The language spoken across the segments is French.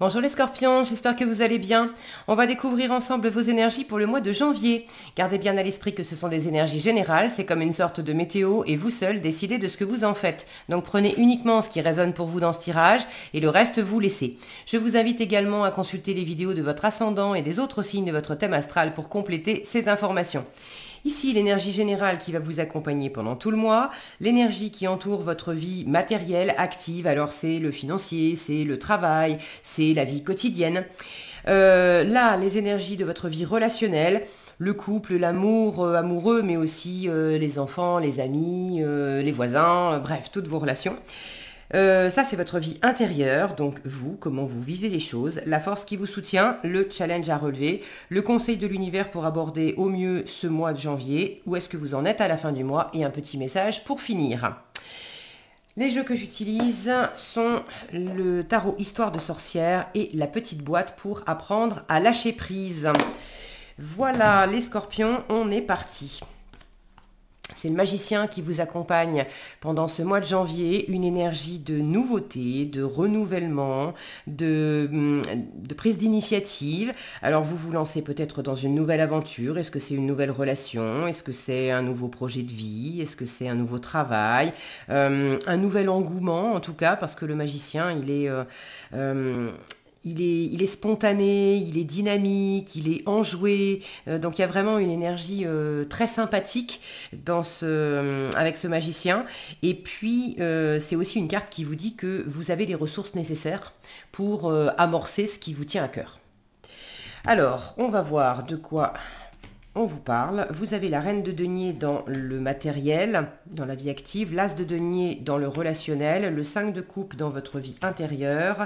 Bonjour les scorpions, j'espère que vous allez bien. On va découvrir ensemble vos énergies pour le mois de janvier. Gardez bien à l'esprit que ce sont des énergies générales, c'est comme une sorte de météo et vous seul décidez de ce que vous en faites. Donc prenez uniquement ce qui résonne pour vous dans ce tirage et le reste vous laissez. Je vous invite également à consulter les vidéos de votre ascendant et des autres signes de votre thème astral pour compléter ces informations. Ici, l'énergie générale qui va vous accompagner pendant tout le mois, l'énergie qui entoure votre vie matérielle, active, alors c'est le financier, c'est le travail, c'est la vie quotidienne. Là, les énergies de votre vie relationnelle, le couple, l'amour amoureux, mais aussi les enfants, les amis, les voisins, bref, toutes vos relations. Ça, c'est votre vie intérieure, donc vous, comment vous vivez les choses, la force qui vous soutient, le challenge à relever, le conseil de l'univers pour aborder au mieux ce mois de janvier, où est-ce que vous en êtes à la fin du mois, et un petit message pour finir. Les jeux que j'utilise sont le tarot Histoire de sorcière et la petite boîte pour apprendre à lâcher prise. Voilà les scorpions, on est parti. C'est le magicien qui vous accompagne pendant ce mois de janvier, une énergie de nouveauté, de renouvellement, de prise d'initiative. Alors vous vous lancez peut-être dans une nouvelle aventure, est-ce que c'est une nouvelle relation, est-ce que c'est un nouveau projet de vie, est-ce que c'est un nouveau travail, un nouvel engouement en tout cas, parce que le magicien il est spontané, il est dynamique, il est enjoué. Donc il y a vraiment une énergie très sympathique avec ce magicien. Et puis c'est aussi une carte qui vous dit que vous avez les ressources nécessaires pour amorcer ce qui vous tient à cœur. Alors, on va voir de quoi on vous parle. Vous avez la reine de denier dans le matériel, dans la vie active, l'as de denier dans le relationnel, le 5 de coupe dans votre vie intérieure,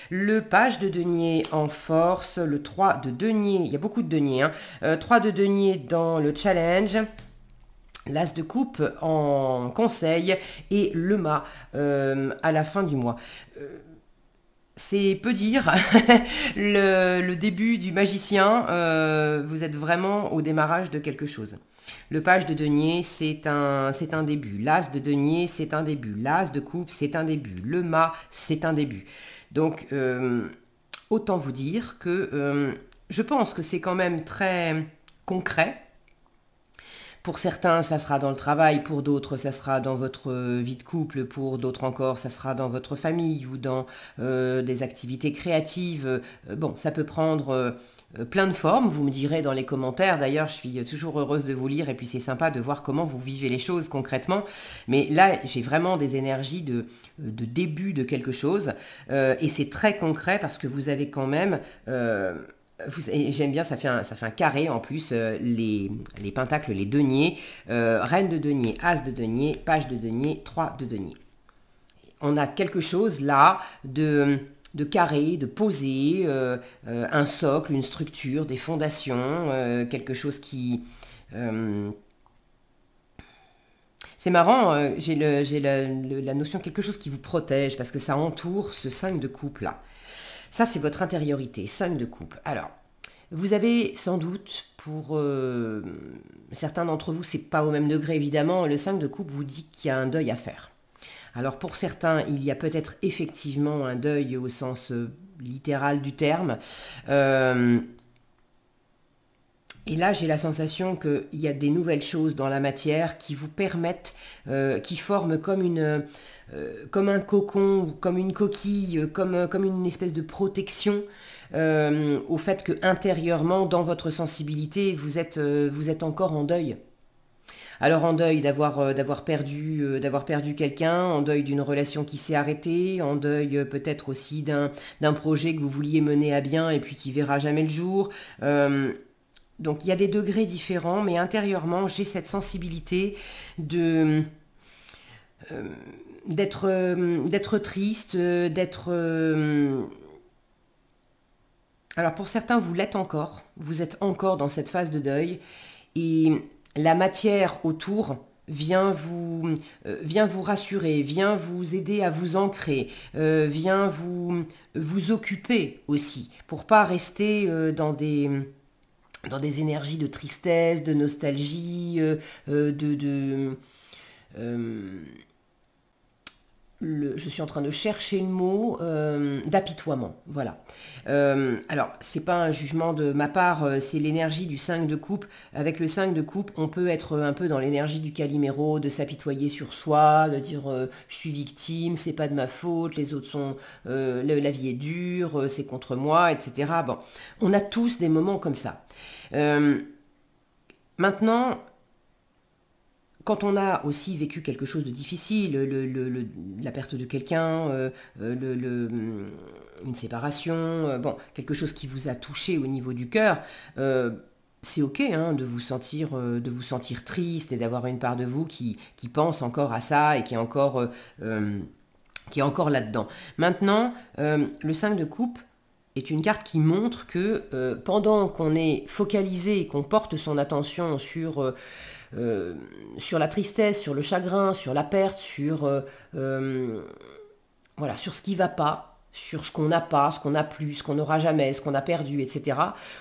le page de denier en force, le 3 de denier, il y a beaucoup de denier, 3 de denier dans le challenge, l'as de coupe en conseil et le mât à la fin du mois. C'est peu dire, le début du magicien, vous êtes vraiment au démarrage de quelque chose. Le page de denier, c'est un début. L'as de denier, c'est un début. L'as de coupe, c'est un début. Le mât, c'est un début. Donc, autant vous dire que je pense que c'est quand même très concret. Pour certains, ça sera dans le travail, pour d'autres, ça sera dans votre vie de couple, pour d'autres encore, ça sera dans votre famille ou dans des activités créatives. Bon, ça peut prendre plein de formes, vous me direz dans les commentaires. D'ailleurs, je suis toujours heureuse de vous lire et puis c'est sympa de voir comment vous vivez les choses concrètement. Mais là, j'ai vraiment des énergies de début de quelque chose et c'est très concret parce que vous avez quand même... J'aime bien, ça fait un carré en plus, les pentacles, les deniers, reine de denier, as de denier, page de denier, 3 de denier. On a quelque chose là de carré, de posé, un socle, une structure, des fondations, quelque chose qui... c'est marrant, j'ai la notion quelque chose qui vous protège parce que ça entoure ce 5 de coupe là. Ça, c'est votre intériorité, 5 de coupe. Alors, vous avez sans doute, pour certains d'entre vous, c'est pas au même degré évidemment, le 5 de coupe vous dit qu'il y a un deuil à faire. Alors pour certains, il y a peut-être effectivement un deuil au sens littéral du terme. Et là, j'ai la sensation qu'il y a des nouvelles choses dans la matière qui vous permettent, qui forment comme un cocon, ou comme une coquille, comme une espèce de protection au fait que intérieurement, dans votre sensibilité, vous êtes encore en deuil. Alors en deuil d'avoir perdu quelqu'un, en deuil d'une relation qui s'est arrêtée, en deuil peut-être aussi d'un projet que vous vouliez mener à bien et puis qui verra jamais le jour. Donc il y a des degrés différents, mais intérieurement, j'ai cette sensibilité d'être triste, d'être... Alors pour certains, vous l'êtes encore, vous êtes encore dans cette phase de deuil, et la matière autour vient vous rassurer, vient vous aider à vous ancrer, vient vous occuper aussi, pour pas rester dans des énergies de tristesse, de nostalgie, je suis en train de chercher le mot d'apitoiement, voilà. Alors, c'est pas un jugement de ma part, c'est l'énergie du 5 de coupe. Avec le 5 de coupe, on peut être un peu dans l'énergie du Calimero, de s'apitoyer sur soi, de dire je suis victime, c'est pas de ma faute, les autres sont, la vie est dure, c'est contre moi, etc. Bon, on a tous des moments comme ça. Maintenant, quand on a aussi vécu quelque chose de difficile, la perte de quelqu'un, une séparation, bon, quelque chose qui vous a touché au niveau du cœur, c'est ok hein, de vous sentir triste et d'avoir une part de vous qui pense encore à ça et qui est encore là-dedans. Maintenant, le 5 de coupe est une carte qui montre que pendant qu'on est focalisé et qu'on porte son attention sur la tristesse, sur le chagrin, sur la perte, voilà, sur ce qui ne va pas, sur ce qu'on n'a pas, ce qu'on n'a plus, ce qu'on n'aura jamais, ce qu'on a perdu, etc.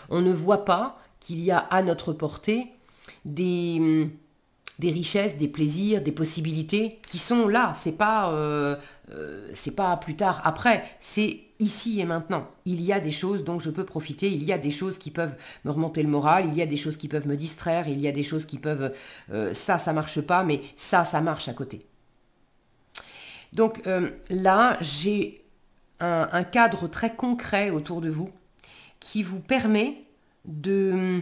On ne voit pas qu'il y a à notre portée des richesses, des plaisirs, des possibilités qui sont là. C'est pas plus tard, après. C'est ici et maintenant. Il y a des choses dont je peux profiter. Il y a des choses qui peuvent me remonter le moral. Il y a des choses qui peuvent me distraire. Il y a des choses qui peuvent... ça marche pas, mais ça marche à côté. Donc là, j'ai un cadre très concret autour de vous qui vous permet de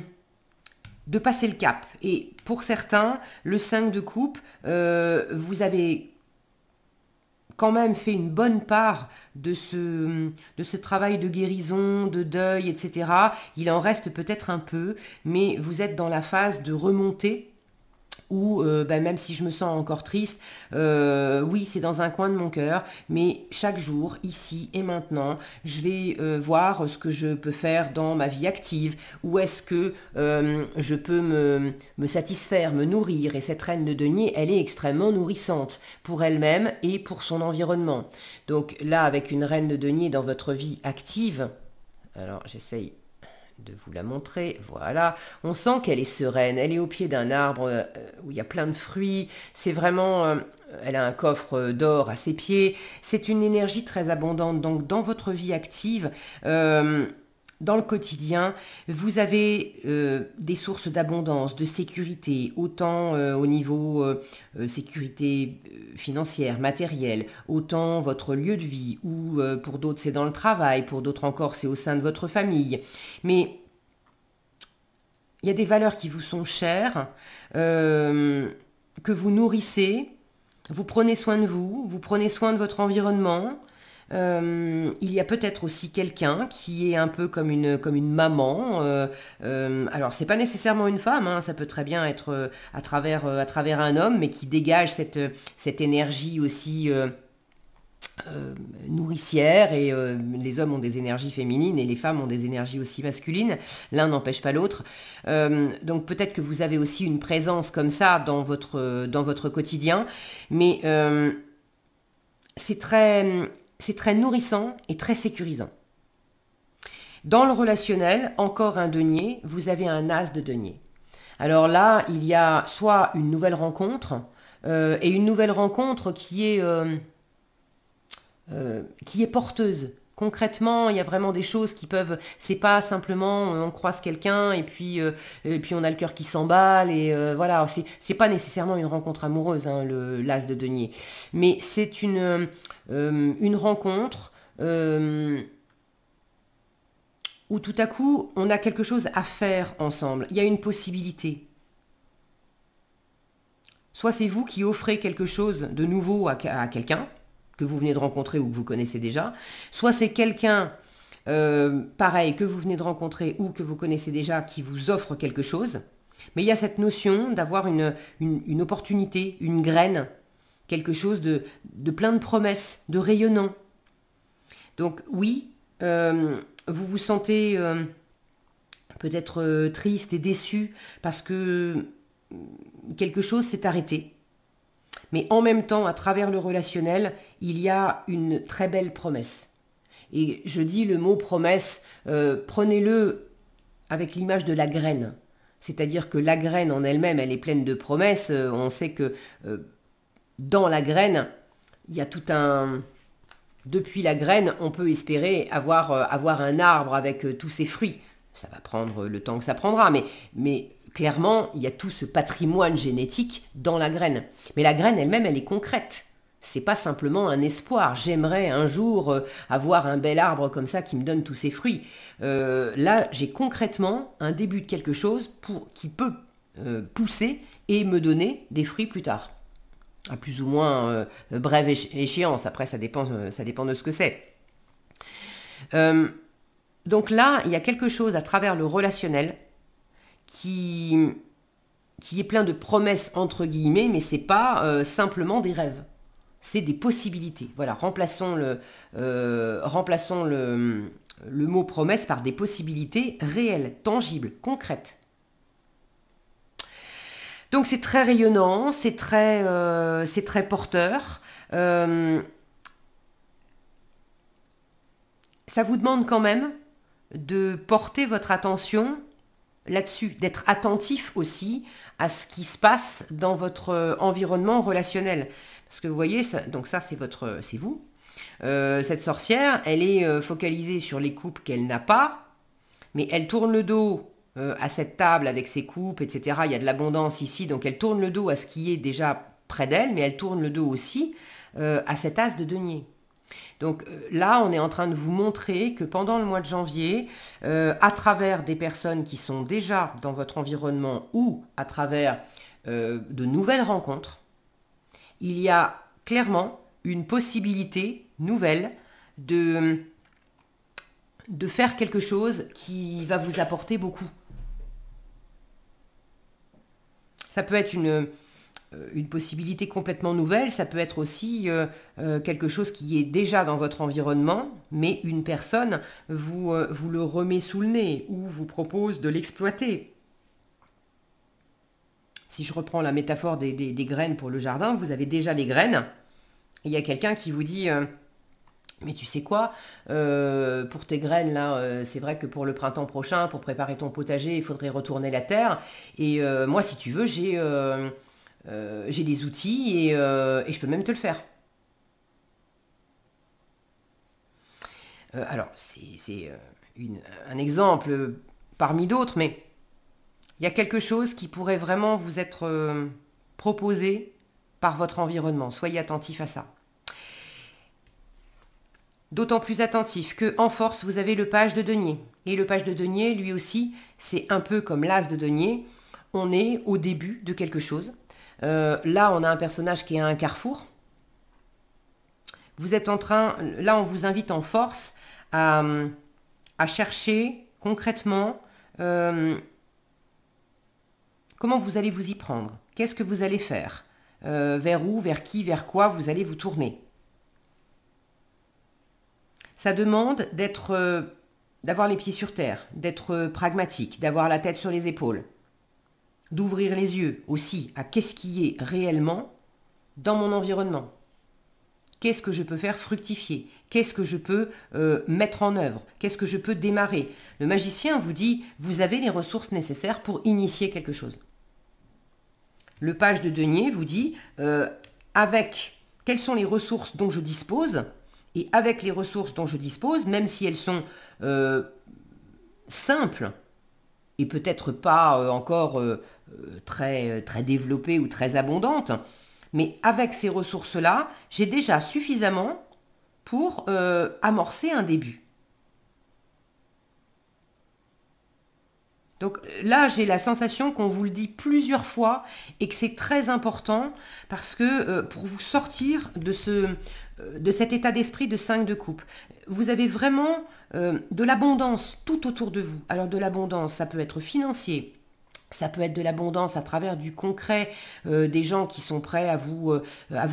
passer le cap. Et pour certains, le 5 de coupe, vous avez quand même fait une bonne part de ce travail de guérison, de deuil, etc. Il en reste peut-être un peu, mais vous êtes dans la phase de remontée où même si je me sens encore triste, oui, c'est dans un coin de mon cœur, mais chaque jour, ici et maintenant, je vais voir ce que je peux faire dans ma vie active, où est-ce que je peux me satisfaire, me nourrir, et cette reine de denier, elle est extrêmement nourrissante pour elle-même et pour son environnement. Donc là, avec une reine de denier dans votre vie active, alors j'essaye de vous la montrer, voilà, on sent qu'elle est sereine, elle est au pied d'un arbre où il y a plein de fruits, c'est vraiment, elle a un coffre d'or à ses pieds, c'est une énergie très abondante, donc dans votre vie active, dans le quotidien, vous avez des sources d'abondance, de sécurité, autant au niveau sécurité financière, matérielle, autant votre lieu de vie, ou pour d'autres c'est dans le travail, pour d'autres encore c'est au sein de votre famille. Mais il y a des valeurs qui vous sont chères, que vous nourrissez, vous prenez soin de vous, vous prenez soin de votre environnement. Il y a peut-être aussi quelqu'un qui est un peu comme une maman. Alors, c'est pas nécessairement une femme, hein, ça peut très bien être à travers un homme, mais qui dégage cette énergie aussi nourricière. Et les hommes ont des énergies féminines et les femmes ont des énergies aussi masculines. L'un n'empêche pas l'autre. Donc, peut-être que vous avez aussi une présence comme ça dans votre quotidien, mais c'est très nourrissant et très sécurisant. Dans le relationnel, encore un denier, vous avez un as de denier. Alors là, il y a soit une nouvelle rencontre, et une nouvelle rencontre qui est porteuse. Concrètement, il y a vraiment des choses qui peuvent... C'est pas simplement on croise quelqu'un et puis on a le cœur qui s'emballe et voilà. C'est pas nécessairement une rencontre amoureuse, hein, l'as de denier. Mais c'est une rencontre où tout à coup, on a quelque chose à faire ensemble. Il y a une possibilité. Soit c'est vous qui offrez quelque chose de nouveau à quelqu'un que vous venez de rencontrer ou que vous connaissez déjà, soit c'est quelqu'un, pareil, que vous venez de rencontrer ou que vous connaissez déjà, qui vous offre quelque chose. Mais il y a cette notion d'avoir une opportunité, une graine, quelque chose de plein de promesses, de rayonnant. Donc oui, vous vous sentez peut-être triste et déçu parce que quelque chose s'est arrêté. Mais en même temps, à travers le relationnel, il y a une très belle promesse. Et je dis le mot promesse, prenez-le avec l'image de la graine. C'est-à-dire que la graine en elle-même, elle est pleine de promesses. On sait que dans la graine, il y a tout un... Depuis la graine, on peut espérer avoir un arbre avec tous ses fruits. Ça va prendre le temps que ça prendra, mais clairement, il y a tout ce patrimoine génétique dans la graine. Mais la graine elle-même, elle est concrète. C'est pas simplement un espoir. J'aimerais un jour avoir un bel arbre comme ça qui me donne tous ses fruits. Là, j'ai concrètement un début de quelque chose qui peut pousser et me donner des fruits plus tard. À plus ou moins brève échéance. Après, ça dépend de ce que c'est. Donc là, il y a quelque chose à travers le relationnel qui est plein de promesses entre guillemets, mais c'est pas simplement des rêves. C'est des possibilités. Voilà, remplaçons le mot promesse par des possibilités réelles, tangibles, concrètes. Donc c'est très rayonnant, c'est très porteur. Ça vous demande quand même de porter votre attention là-dessus, d'être attentif aussi à ce qui se passe dans votre environnement relationnel. Parce que vous voyez, donc ça c'est vous. Cette sorcière, elle est focalisée sur les coupes qu'elle n'a pas, mais elle tourne le dos à cette table avec ses coupes, etc. Il y a de l'abondance ici, donc elle tourne le dos à ce qui est déjà près d'elle, mais elle tourne le dos aussi à cet as de denier. Donc là, on est en train de vous montrer que pendant le mois de janvier, à travers des personnes qui sont déjà dans votre environnement ou à travers de nouvelles rencontres, il y a clairement une possibilité nouvelle de faire quelque chose qui va vous apporter beaucoup. Ça peut être une possibilité complètement nouvelle, ça peut être aussi quelque chose qui est déjà dans votre environnement, mais une personne vous le remet sous le nez ou vous propose de l'exploiter. Si je reprends la métaphore des graines pour le jardin, vous avez déjà les graines, et il y a quelqu'un qui vous dit mais tu sais quoi, pour tes graines là, c'est vrai que pour le printemps prochain, pour préparer ton potager, il faudrait retourner la terre. Et moi, si tu veux, j'ai des outils et je peux même te le faire. Alors, c'est un exemple parmi d'autres, mais il y a quelque chose qui pourrait vraiment vous être proposé par votre environnement. Soyez attentif à ça. D'autant plus attentif que en force, vous avez le page de denier. Et le page de denier, lui aussi, c'est un peu comme l'as de denier. On est au début de quelque chose. Là, on a un personnage qui est à un carrefour. Vous êtes en train, là, on vous invite en force à chercher concrètement comment vous allez vous y prendre. Qu'est-ce que vous allez faire vers où, vers qui, vers quoi vous allez vous tourner. Ça demande d'avoir les pieds sur terre, d'être pragmatique, d'avoir la tête sur les épaules, d'ouvrir les yeux aussi à qu'est-ce qui est réellement dans mon environnement. Qu'est-ce que je peux faire fructifier? Qu'est-ce que je peux mettre en œuvre? Qu'est-ce que je peux démarrer? Le magicien vous dit, vous avez les ressources nécessaires pour initier quelque chose. Le page de denier vous dit, quelles sont les ressources dont je dispose? Et avec les ressources dont je dispose, même si elles sont simples et peut-être pas encore très développées ou très abondantes, mais avec ces ressources-là, j'ai déjà suffisamment pour amorcer un début. Donc là, j'ai la sensation qu'on vous le dit plusieurs fois et que c'est très important parce que pour vous sortir de cet état d'esprit de 5 de coupe, vous avez vraiment de l'abondance tout autour de vous. Alors de l'abondance, ça peut être financier, ça peut être de l'abondance à travers du concret, des gens qui sont prêts à vous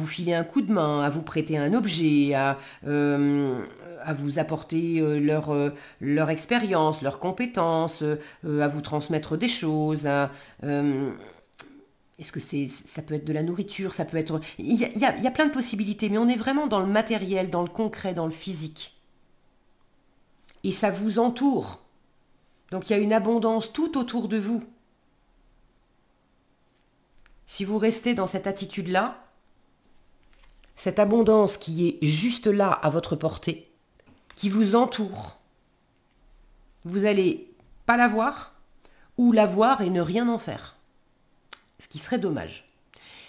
filer un coup de main, à vous prêter un objet, à vous apporter leur expérience, leurs compétences, à vous transmettre des choses. Est-ce que ça peut être de la nourriture, ça peut être... Il y a plein de possibilités, mais on est vraiment dans le matériel, dans le concret, dans le physique. Et ça vous entoure. Donc il y a une abondance tout autour de vous. Si vous restez dans cette attitude-là, cette abondance qui est juste là à votre portée, qui vous entoure, vous allez pas la voir ou la voir et ne rien en faire. Ce qui serait dommage.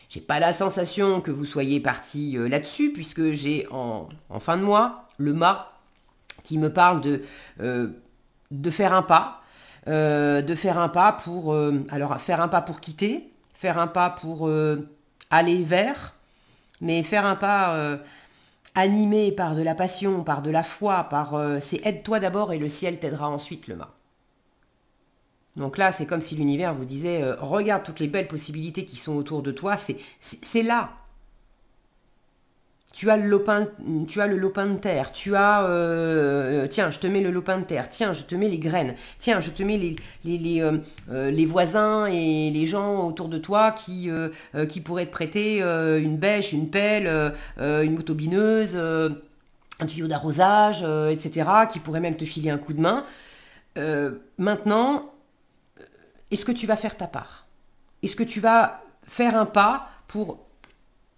J'ai pas la sensation que vous soyez parti là-dessus, puisque j'ai en fin de mois le mât qui me parle de faire un pas, pour alors faire un pas pour quitter, faire un pas pour aller vers, mais faire un pas animé par de la passion, par de la foi, c'est aide-toi d'abord et le ciel t'aidera ensuite, le mât. Donc là, c'est comme si l'univers vous disait regarde toutes les belles possibilités qui sont autour de toi, c'est là. Tu as le lopin de terre, tiens, je te mets le lopin de terre, tiens, je te mets les graines, tiens, je te mets les voisins et les gens autour de toi qui pourraient te prêter une bêche, une pelle, une motobineuse, un tuyau d'arrosage, etc., qui pourraient même te filer un coup de main. Maintenant, est-ce que tu vas faire ta part? Est-ce que tu vas faire un pas pour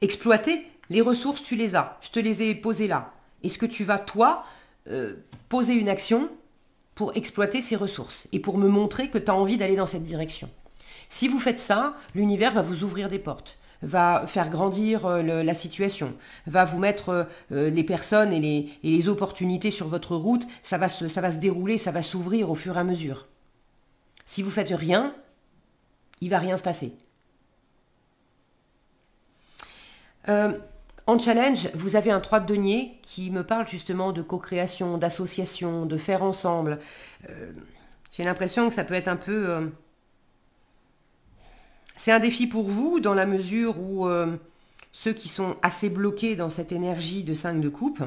exploiter les ressources? Tu les as, je te les ai posées là. Est-ce que tu vas, toi, poser une action pour exploiter ces ressources et pour me montrer que tu as envie d'aller dans cette direction? Si vous faites ça, l'univers va vous ouvrir des portes, va faire grandir la situation, va vous mettre les personnes et les opportunités sur votre route, ça va se dérouler, ça va s'ouvrir au fur et à mesure. Si vous faites rien, il va rien se passer. En challenge, vous avez un 3 de denier qui me parle justement de co-création, d'association, de faire ensemble. J'ai l'impression que ça peut être un peu... c'est un défi pour vous dans la mesure où ceux qui sont assez bloqués dans cette énergie de 5 de coupe,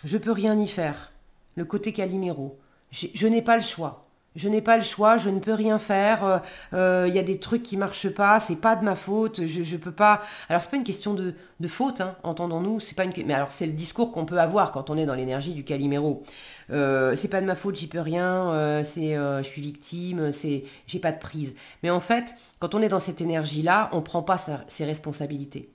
je peux rien y faire. Le côté Calimero. Je n'ai pas le choix. Je n'ai pas le choix, je ne peux rien faire, y a des trucs qui marchent pas, c'est pas de ma faute, je peux pas... Alors c'est pas une question de faute, hein, entendons-nous, c'est pas une... mais alors c'est le discours qu'on peut avoir quand on est dans l'énergie du Calimero. C'est pas de ma faute, j'y peux rien, je suis victime, j'ai pas de prise. Mais en fait, quand on est dans cette énergie-là, on prend pas ses responsabilités.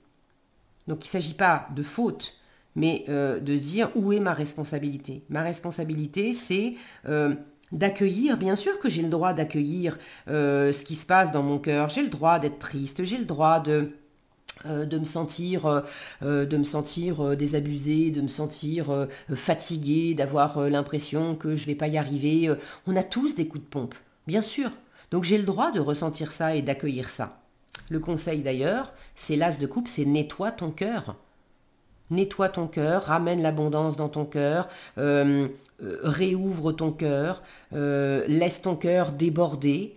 Donc il s'agit pas de faute, mais de dire où est ma responsabilité. Ma responsabilité, c'est... d'accueillir, bien sûr que j'ai le droit d'accueillir ce qui se passe dans mon cœur, j'ai le droit d'être triste, j'ai le droit de me sentir désabusée, de me sentir fatiguée, d'avoir l'impression que je vais pas y arriver. On a tous des coups de pompe, bien sûr. Donc j'ai le droit de ressentir ça et d'accueillir ça. Le conseil d'ailleurs, c'est l'as de coupe, c'est nettoie ton cœur. Nettoie ton cœur, ramène l'abondance dans ton cœur, réouvre ton cœur, laisse ton cœur déborder.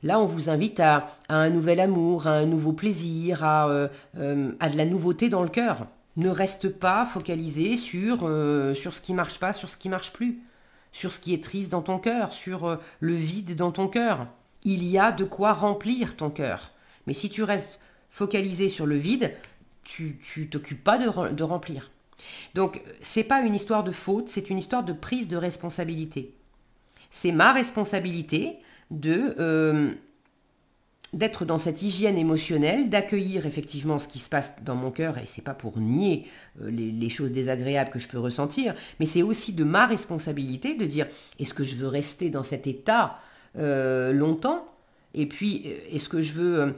Là, on vous invite à un nouvel amour, à un nouveau plaisir, à de la nouveauté dans le cœur. Ne reste pas focalisé sur ce qui marche pas, sur ce qui marche plus, sur ce qui est triste dans ton cœur, sur le vide dans ton cœur. Il y a de quoi remplir ton cœur. Mais si tu restes focalisé sur le vide, tu t'occupes pas de remplir. Donc, c'est pas une histoire de faute, c'est une histoire de prise de responsabilité. C'est ma responsabilité d'être dans cette hygiène émotionnelle, d'accueillir effectivement ce qui se passe dans mon cœur, et c'est pas pour nier les choses désagréables que je peux ressentir, mais c'est aussi de ma responsabilité de dire, est-ce que je veux rester dans cet état longtemps? Et puis, est-ce que je veux...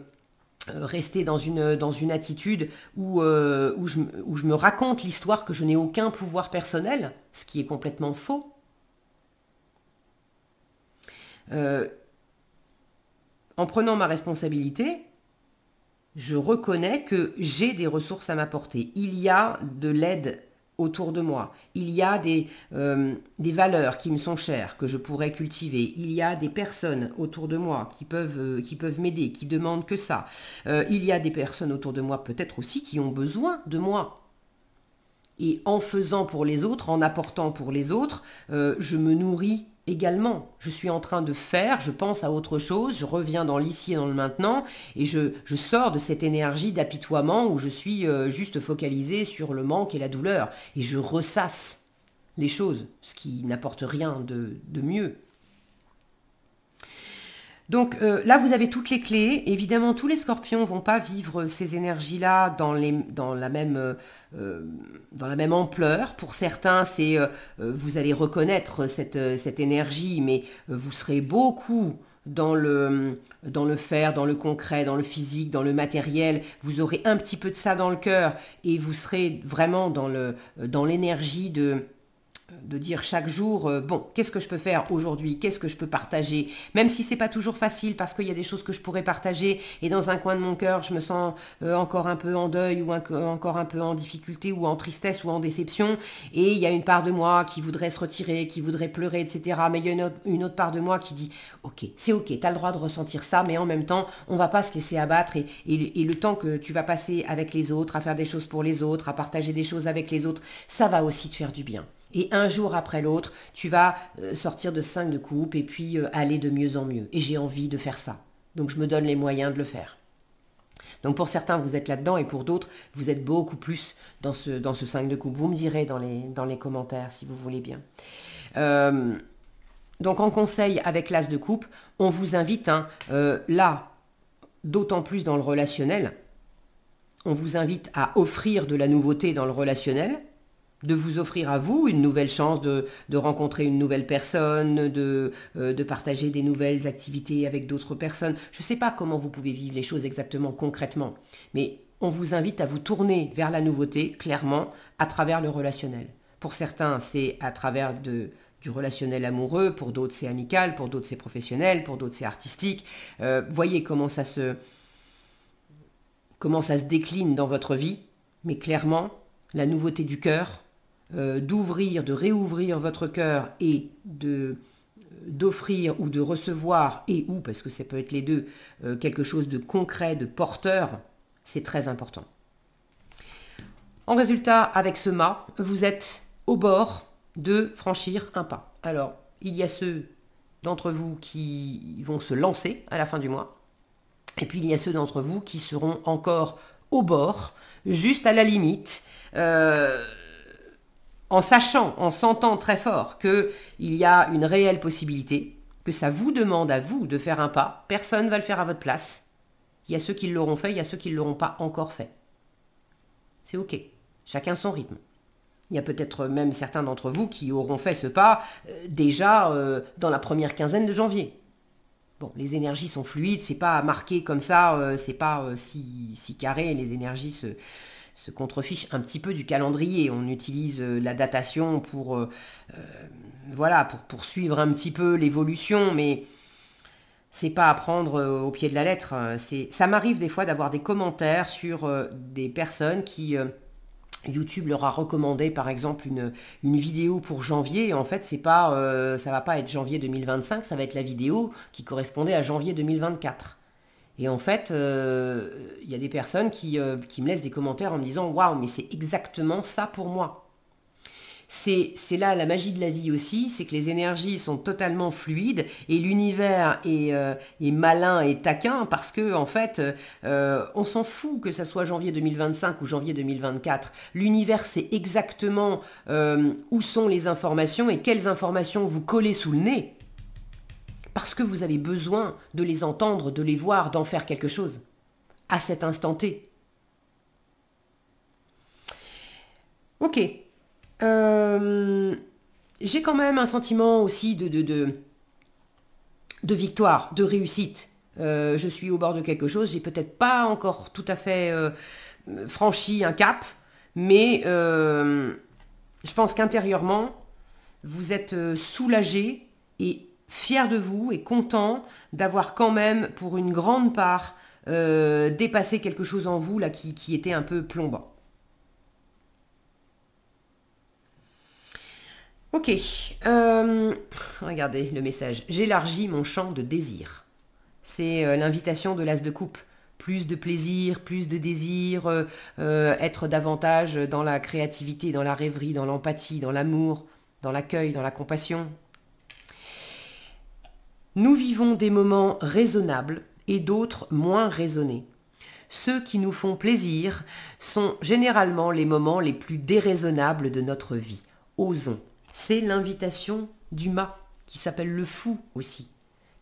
rester dans une attitude où je me raconte l'histoire que je n'ai aucun pouvoir personnel, ce qui est complètement faux. En prenant ma responsabilité, je reconnais que j'ai des ressources à m'apporter. Il y a de l'aide autour de moi. Il y a des valeurs qui me sont chères, que je pourrais cultiver. Il y a des personnes autour de moi qui peuvent m'aider, qui demandent que ça. Il y a des personnes autour de moi peut-être aussi qui ont besoin de moi. Et en faisant pour les autres, en apportant pour les autres, je me nourris également. Je suis en train de faire, je pense à autre chose, je reviens dans l'ici et dans le maintenant, et je sors de cette énergie d'apitoiement où je suis juste focalisée sur le manque et la douleur, et je ressasse les choses, ce qui n'apporte rien de mieux. Donc là, vous avez toutes les clés. Évidemment, tous les scorpions vont pas vivre ces énergies-là dans la même ampleur. Pour certains, vous allez reconnaître cette énergie, mais vous serez beaucoup dans le faire, dans le concret, dans le physique, dans le matériel. Vous aurez un petit peu de ça dans le cœur et vous serez vraiment dans l'énergie de dire chaque jour, bon, qu'est-ce que je peux faire aujourd'hui, qu'est-ce que je peux partager, même si c'est pas toujours facile parce qu'il y a des choses que je pourrais partager et dans un coin de mon cœur, je me sens encore un peu en deuil ou encore un peu en difficulté ou en tristesse ou en déception et il y a une part de moi qui voudrait se retirer, qui voudrait pleurer, etc. Mais il y a une autre part de moi qui dit, ok, c'est ok, tu as le droit de ressentir ça, mais en même temps, on va pas se laisser abattre et le temps que tu vas passer avec les autres, à faire des choses pour les autres, à partager des choses avec les autres, ça va aussi te faire du bien. Et un jour après l'autre, tu vas sortir de 5 de coupe et puis aller de mieux en mieux. Et j'ai envie de faire ça. Donc je me donne les moyens de le faire. Donc pour certains, vous êtes là-dedans et pour d'autres, vous êtes beaucoup plus dans ce 5 de coupe. Vous me direz dans les commentaires si vous voulez bien. Donc en conseil avec l'as de coupe, on vous invite, là, d'autant plus dans le relationnel, on vous invite à offrir de la nouveauté dans le relationnel, de vous offrir à vous une nouvelle chance de rencontrer une nouvelle personne, de partager des nouvelles activités avec d'autres personnes. Je ne sais pas comment vous pouvez vivre les choses exactement concrètement, mais on vous invite à vous tourner vers la nouveauté, clairement, à travers le relationnel. Pour certains, c'est à travers du relationnel amoureux, pour d'autres c'est amical, pour d'autres c'est professionnel, pour d'autres c'est artistique. Voyez comment ça se décline dans votre vie, mais clairement, la nouveauté du cœur, de réouvrir votre cœur et d'offrir ou de recevoir, et ou, parce que ça peut être les deux, quelque chose de concret, de porteur, c'est très important. En résultat, avec ce mât, vous êtes au bord de franchir un pas. Alors, il y a ceux d'entre vous qui vont se lancer à la fin du mois, et puis il y a ceux d'entre vous qui seront encore au bord, juste à la limite, en sachant, en sentant très fort qu'il y a une réelle possibilité, que ça vous demande à vous de faire un pas, personne ne va le faire à votre place. Il y a ceux qui l'auront fait, il y a ceux qui ne l'auront pas encore fait. C'est ok, chacun son rythme. Il y a peut-être même certains d'entre vous qui auront fait ce pas déjà dans la première quinzaine de janvier. Bon, les énergies sont fluides, c'est pas marqué comme ça, c'est pas si carré, les énergies se contrefichent un petit peu du calendrier. On utilise la datation pour suivre un petit peu l'évolution, mais c'est pas à prendre au pied de la lettre. Ça m'arrive des fois d'avoir des commentaires sur des personnes qui... YouTube leur a recommandé par exemple une vidéo pour janvier, et en fait ça va pas être janvier 2025, ça va être la vidéo qui correspondait à janvier 2024. Et en fait, il y a des personnes qui me laissent des commentaires en me disant « Waouh, mais c'est exactement ça pour moi ». C'est là la magie de la vie aussi, c'est que les énergies sont totalement fluides et l'univers est malin et taquin parce que en fait, on s'en fout que ça soit janvier 2025 ou janvier 2024. L'univers sait exactement où sont les informations et quelles informations vous collez sous le nez parce que vous avez besoin de les entendre, de les voir, d'en faire quelque chose à cet instant T. Ok. J'ai quand même un sentiment aussi de victoire, de réussite. Je suis au bord de quelque chose, j'ai peut-être pas encore tout à fait franchi un cap, mais je pense qu'intérieurement, vous êtes soulagé et fier de vous et content d'avoir quand même, pour une grande part, dépassé quelque chose en vous là qui était un peu plombant. Ok, regardez le message. J'élargis mon champ de désir. C'est l'invitation de l'as de coupe. Plus de plaisir, plus de désir, être davantage dans la créativité, dans la rêverie, dans l'empathie, dans l'amour, dans l'accueil, dans la compassion. Nous vivons des moments raisonnables et d'autres moins raisonnés. Ceux qui nous font plaisir sont généralement les moments les plus déraisonnables de notre vie. Osons. C'est l'invitation du mât, qui s'appelle le fou aussi.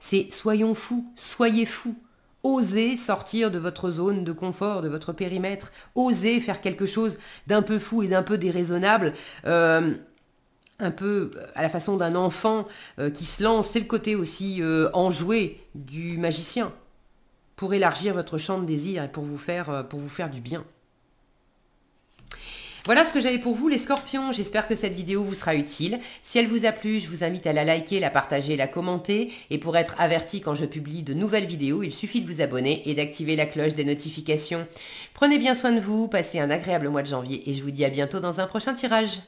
C'est soyons fous, soyez fous. Osez sortir de votre zone de confort, de votre périmètre. Osez faire quelque chose d'un peu fou et d'un peu déraisonnable. Un peu à la façon d'un enfant qui se lance. C'est le côté aussi enjoué du magicien pour élargir votre champ de désir et pour vous faire du bien. Voilà ce que j'avais pour vous les scorpions, j'espère que cette vidéo vous sera utile. Si elle vous a plu, je vous invite à la liker, la partager, la commenter. Et pour être averti quand je publie de nouvelles vidéos, il suffit de vous abonner et d'activer la cloche des notifications. Prenez bien soin de vous, passez un agréable mois de janvier et je vous dis à bientôt dans un prochain tirage.